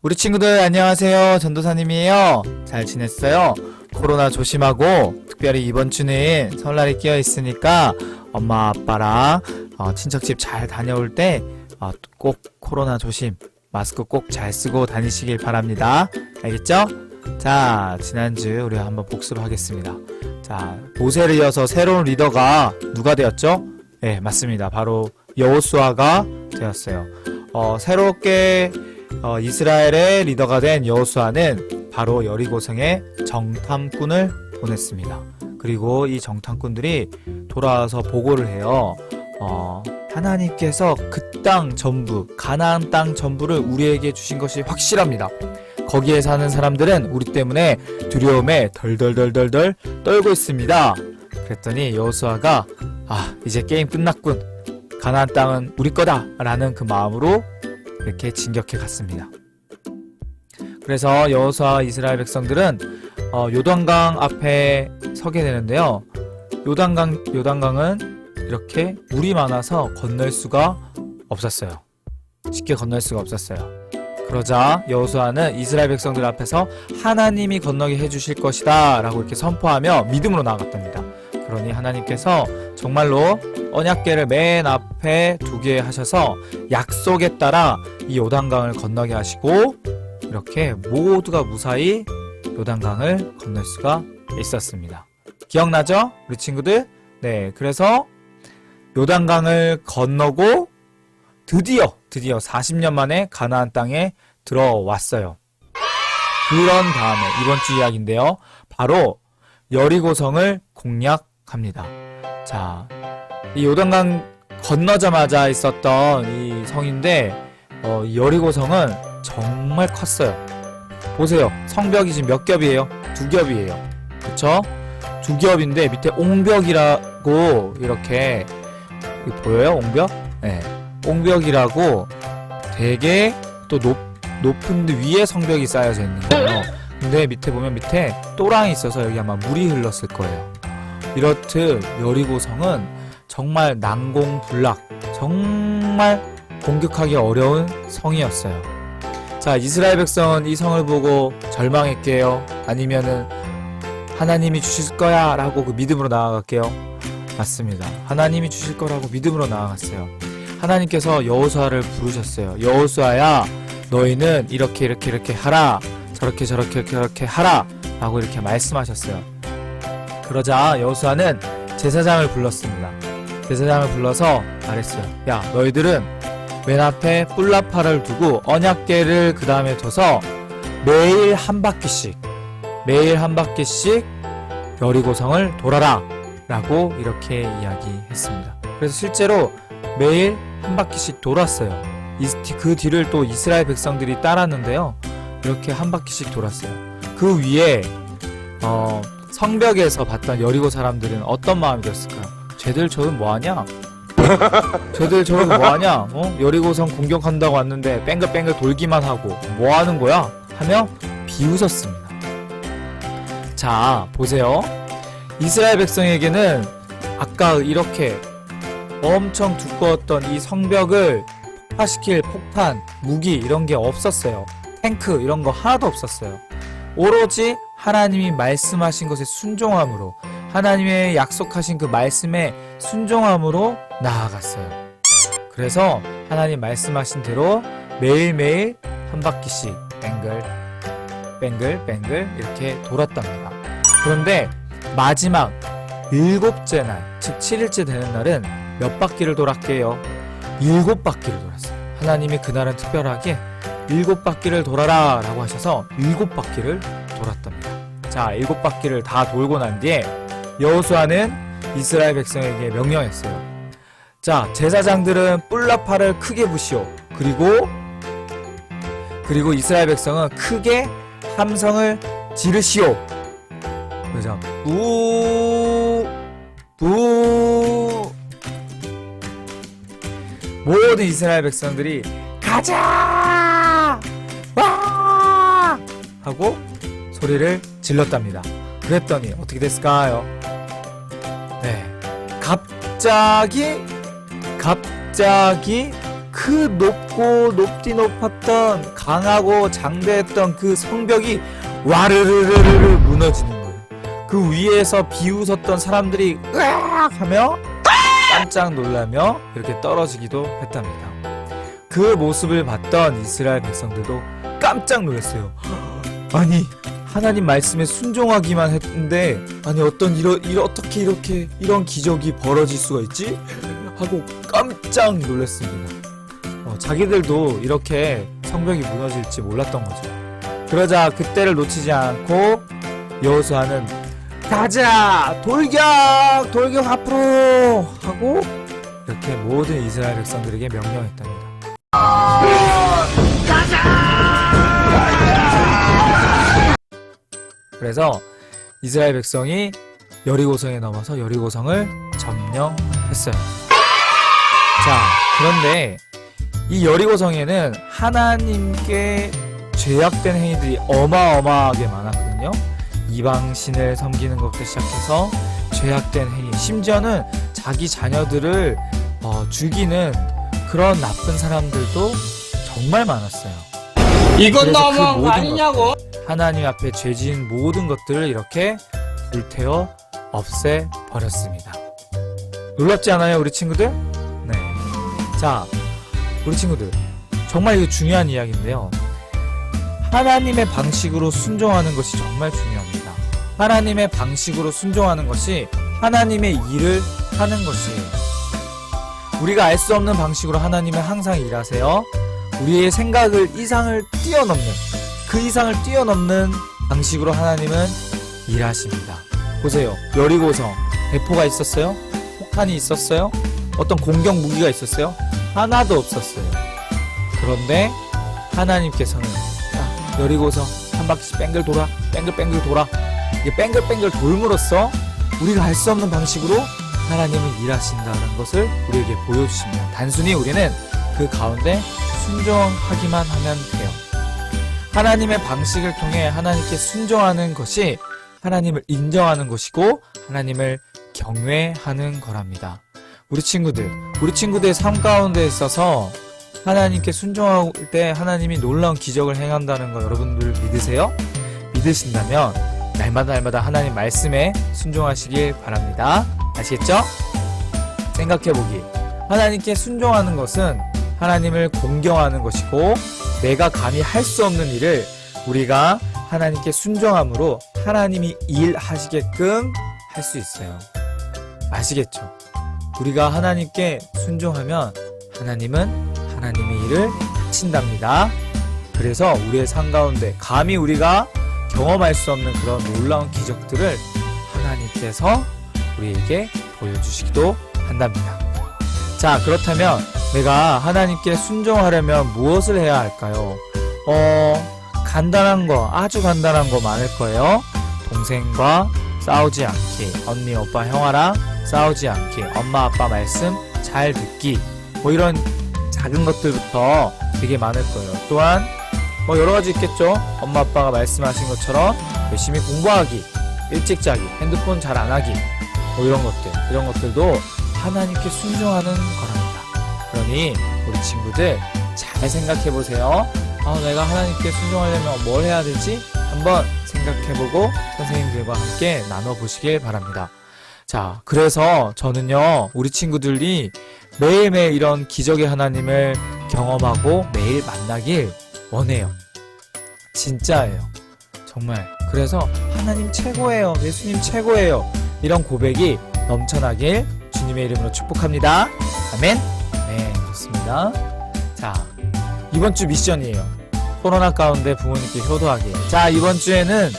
우리 친구들 안녕하세요. 전도사님이에요. 잘 지냈어요? 코로나 조심하고 특별히 이번 주는 설날이 끼어 있으니까 엄마 아빠랑 친척집 잘 다녀올 때 꼭 코로나 조심, 마스크 꼭 잘 쓰고 다니시길 바랍니다. 알겠죠? 자, 지난주 우리 한번 복습하겠습니다. 자, 모세를 이어서 새로운 리더가 누가 되었죠? 네, 맞습니다. 바로 여호수아가 되었어요. 새롭게 이스라엘의 리더가 된 여호수아는 바로 여리고성에 정탐꾼을 보냈습니다. 그리고 이 정탐꾼들이 돌아와서 보고를 해요. 하나님께서 그 땅 전부, 가나안 땅 전부를 우리에게 주신 것이 확실합니다. 거기에 사는 사람들은 우리 때문에 두려움에 덜덜덜덜 떨고 있습니다. 그랬더니 여호수아가 이제 게임 끝났군, 가나안 땅은 우리 거다 라는 그 마음으로 이렇게 진격해 갔습니다. 그래서 여호수아와 이스라엘 백성들은 요단강 앞에 서게 되는데요. 요단강은 이렇게 물이 많아서 건널 수가 없었어요. 쉽게 건널 수가 없었어요. 그러자 여호수아는 이스라엘 백성들 앞에서 하나님이 건너게 해주실 것이다 라고 이렇게 선포하며 믿음으로 나아갔답니다. 그러니 하나님께서 정말로 언약궤를 맨 앞에 두게 하셔서 약속에 따라 이 요단강을 건너게 하시고 이렇게 모두가 무사히 요단강을 건널 수가 있었습니다. 기억나죠? 우리 친구들? 네, 그래서 요단강을 건너고 드디어 40년 만에 가나안 땅에 들어왔어요. 그런 다음에 이번 주 이야기인데요. 바로 여리고성을 공략합니다. 자, 이 요단강 건너자마자 있었던 이 성인데 여리고성은 정말 컸어요. 보세요. 성벽이 지금 몇 겹이에요? 2겹이에요. 그쵸? 2겹인데 밑에 옹벽이라고 이렇게 보여요? 옹벽? 네. 옹벽이라고 되게 또 높은데 위에 성벽이 쌓여져 있는 거예요. 근데 밑에 보면 밑에 또랑이 있어서 여기 아마 물이 흘렀을 거예요. 이렇듯 여리고성은 정말 난공불락, 정말 공격하기 어려운 성이었어요. 자, 이스라엘 백성은 이 성을 보고 절망했게요? 아니면은 하나님이 주실 거야 라고 그 믿음으로 나아갈게요? 맞습니다. 하나님이 주실 거라고 믿음으로 나아갔어요. 하나님께서 여호수아를 부르셨어요. 여호수아야, 너희는 이렇게 하라, 저렇게 하라 라고 이렇게 말씀하셨어요. 그러자 여호수아는 제사장을 불렀습니다. 제사장을 불러서 말했어요. 야, 너희들은 맨 앞에 뿔나팔을 두고 언약궤를 그 다음에 둬서 매일 한 바퀴씩 여리고성을 돌아라 라고 이렇게 이야기했습니다. 그래서 실제로 매일 한 바퀴씩 돌았어요. 그 뒤를 또 이스라엘 백성들이 따랐는데요. 이렇게 한 바퀴씩 돌았어요. 그 위에 성벽에서 봤던 여리고 사람들은 어떤 마음이 들었을까요? 쟤들 저건 뭐하냐? 쟤들 저건 뭐하냐? 여리고성 공격한다고 왔는데 뺑글뺑글 돌기만 하고 뭐하는 거야? 하며 비웃었습니다. 자, 보세요. 이스라엘 백성에게는 아까 이렇게 엄청 두꺼웠던 이 성벽을 폭파시킬 폭탄, 무기 이런 게 없었어요. 탱크 이런 거 하나도 없었어요. 오로지 하나님이 말씀하신 것에 순종함으로, 하나님의 약속하신 그 말씀에 순종함으로 나아갔어요. 그래서 하나님 말씀하신 대로 매일매일 한 바퀴씩 뱅글 이렇게 돌았답니다. 그런데 마지막 7째 날, 즉 7일째 되는 날은 몇 바퀴를 돌았게요? 7바퀴를 돌았어요. 하나님이 그날은 특별하게 7바퀴를 돌아라 라고 하셔서 7바퀴를 돌았답니다. 자, 7바퀴를 다 돌고 난 뒤에 여호수아는 이스라엘 백성에게 명령했어요. 자, 제사장들은 뿔나팔을 크게 부시오. 그리고 이스라엘 백성은 크게 함성을 지르시오. 그래서 부 모든 이스라엘 백성들이 가자! 와! 하고 소리를 질렀답니다. 그랬더니 어떻게 됐을까요? 갑자기 그 높고 높디 높았던 강하고 장대했던 그 성벽이 와르르르르 무너지는 거예요. 그 위에서 비웃었던 사람들이 으악 하며 깜짝 놀라며 이렇게 떨어지기도 했답니다. 그 모습을 봤던 이스라엘 백성들도 깜짝 놀랐어요. 아니 하나님 말씀에 순종하기만 했는데 아니 어떻게 이렇게 이런 기적이 벌어질 수가 있지? 하고 깜짝 놀랐습니다. 자기들도 이렇게 성벽이 무너질지 몰랐던 거죠. 그러자 그때를 놓치지 않고 여호수아는 가자! 돌격 앞으로! 하고 이렇게 모든 이스라엘 백성들에게 명령했답니다. 그래서 이스라엘 백성이 여리고성에 넘어서 여리고성을 점령했어요. 자, 그런데 이 여리고성에는 하나님께 죄악된 행위들이 어마어마하게 많았거든요. 이방신을 섬기는 것부터 시작해서 죄악된 행위, 심지어는 자기 자녀들을 죽이는 그런 나쁜 사람들도 정말 많았어요. 이건 너무한 거 아니냐고? 하나님 앞에 죄지은 모든 것들을 이렇게 불태워 없애버렸습니다. 놀랍지 않아요, 우리 친구들? 네. 자, 우리 친구들, 정말 이거 중요한 이야기인데요. 하나님의 방식으로 순종하는 것이 정말 중요합니다. 하나님의 방식으로 순종하는 것이 하나님의 일을 하는 것이에요. 우리가 알 수 없는 방식으로 하나님은 항상 일하세요. 우리의 생각을 이상을 뛰어넘는, 그 이상을 뛰어넘는 방식으로 하나님은 일하십니다. 보세요. 여리고성 대포가 있었어요? 폭탄이 있었어요? 어떤 공격 무기가 있었어요? 하나도 없었어요. 그런데 하나님께서는 여리고성 한 바퀴씩 뺑글 돌아, 뺑글뺑글 돌아. 이게 뺑글뺑글 돌므로써 우리가 알 수 없는 방식으로 하나님은 일하신다는 것을 우리에게 보여주십니다. 단순히 우리는 그 가운데 순종하기만 하면 돼요. 하나님의 방식을 통해 하나님께 순종하는 것이 하나님을 인정하는 것이고 하나님을 경외하는 거랍니다. 우리 친구들의 삶 가운데 있어서 하나님께 순종할 때 하나님이 놀라운 기적을 행한다는 거 여러분들 믿으세요? 믿으신다면 날마다 하나님 말씀에 순종하시길 바랍니다. 아시겠죠? 생각해보기. 하나님께 순종하는 것은 하나님을 공경하는 것이고 내가 감히 할 수 없는 일을 우리가 하나님께 순종함으로 하나님이 일하시게끔 할 수 있어요. 아시겠죠? 우리가 하나님께 순종하면 하나님은 하나님의 일을 하신답니다. 그래서 우리의 삶 가운데 감히 우리가 경험할 수 없는 그런 놀라운 기적들을 하나님께서 우리에게 보여주시기도 한답니다. 자, 그렇다면 내가 하나님께 순종하려면 무엇을 해야 할까요? 간단한 거, 아주 간단한 거 많을 거예요. 동생과 싸우지 않기, 언니, 오빠, 형아랑 싸우지 않기, 엄마, 아빠 말씀 잘 듣기, 뭐 이런 작은 것들부터 되게 많을 거예요. 또한 뭐 여러 가지 있겠죠. 엄마, 아빠가 말씀하신 것처럼 열심히 공부하기, 일찍 자기, 핸드폰 잘 안 하기, 뭐 이런 것들도 하나님께 순종하는 거랍니다. 그러니 우리 친구들 잘 생각해 보세요. 내가 하나님께 순종하려면 뭘 해야 되지? 한번 생각해보고 선생님들과 함께 나눠보시길 바랍니다. 자, 그래서 저는요, 우리 친구들이 매일매일 이런 기적의 하나님을 경험하고 매일 만나길 원해요. 진짜예요. 정말. 그래서 하나님 최고예요. 예수님 최고예요. 이런 고백이 넘쳐나길 주님의 이름으로 축복합니다. 아멘. 네, 좋습니다. 자, 이번 주 미션이에요. 코로나 가운데 부모님께 효도하기. 자, 이번 주에는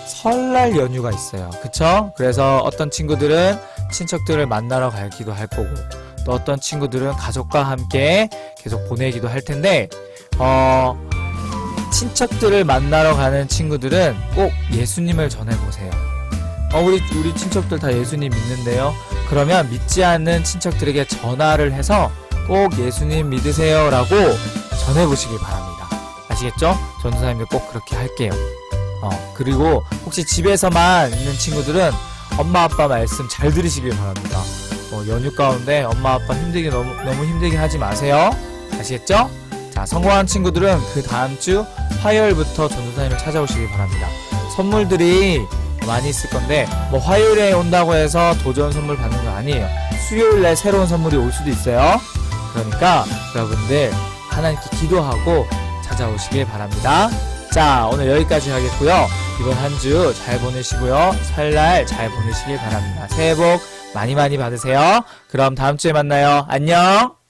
설날 연휴가 있어요. 그쵸? 그래서 어떤 친구들은 친척들을 만나러 가기도 할 거고, 또 어떤 친구들은 가족과 함께 계속 보내기도 할 텐데, 친척들을 만나러 가는 친구들은 꼭 예수님을 전해보세요. 우리 친척들 다 예수님 믿는데요. 그러면 믿지 않는 친척들에게 전화를 해서 꼭 예수님 믿으세요 라고 전해보시길 바랍니다. 아시겠죠? 전도사님들 꼭 그렇게 할게요. 그리고 혹시 집에서만 있는 친구들은 엄마 아빠 말씀 잘 들으시길 바랍니다. 연휴 가운데 엄마 아빠 너무 힘들게 하지 마세요. 아시겠죠? 자, 성공한 친구들은 그 다음 주 화요일부터 전도사님을 찾아오시기 바랍니다. 선물들이 많이 있을 건데 뭐 화요일에 온다고 해서 도전 선물 받는 거 아니에요. 수요일날 새로운 선물이 올 수도 있어요. 그러니까 여러분들 하나님께 기도하고 찾아오시길 바랍니다. 자, 오늘 여기까지 하겠고요. 이번 한 주 잘 보내시고요. 설날 잘 보내시길 바랍니다. 새해 복 많이 받으세요. 그럼 다음 주에 만나요. 안녕.